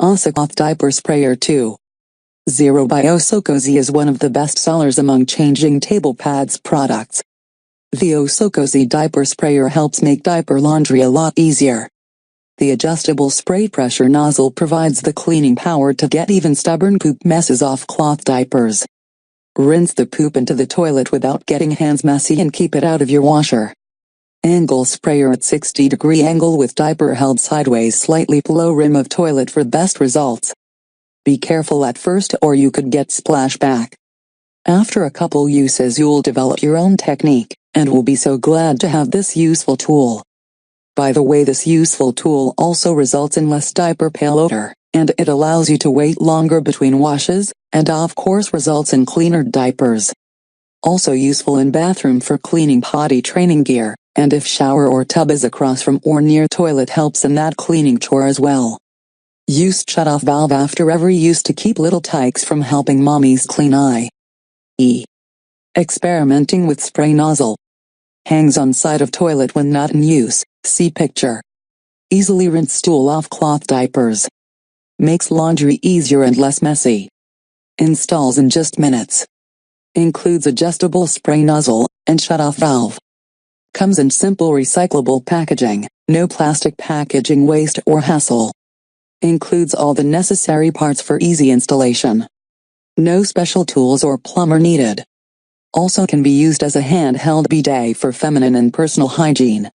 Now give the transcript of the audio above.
Osocozy Diaper Sprayer 2.0 by Osocozy is one of the best sellers among changing table pads products. The Osocozy Diaper Sprayer helps make diaper laundry a lot easier. The adjustable spray pressure nozzle provides the cleaning power to get even stubborn poop messes off cloth diapers. Rinse the poop into the toilet without getting hands messy and keep it out of your washer. Angle sprayer at 60-degree angle with diaper held sideways slightly below rim of toilet for best results. Be careful at first or you could get splashback. After a couple uses you'll develop your own technique, and will be so glad to have this useful tool. By the way, this useful tool also results in less diaper pail odor, and it allows you to wait longer between washes, and of course results in cleaner diapers. Also useful in bathroom for cleaning potty training gear, and if shower or tub is across from or near toilet helps in that cleaning chore as well. Use shut-off valve after every use to keep little tykes from helping mommies clean i.e. experimenting with spray nozzle. Hangs on side of toilet when not in use, see picture. Easily rinse stool off cloth diapers. Makes laundry easier and less messy. Installs in just minutes. Includes adjustable spray nozzle and shut-off valve. Comes in simple recyclable packaging, no plastic packaging waste or hassle. Includes all the necessary parts for easy installation. No special tools or plumber needed. Also can be used as a handheld bidet for feminine and personal hygiene.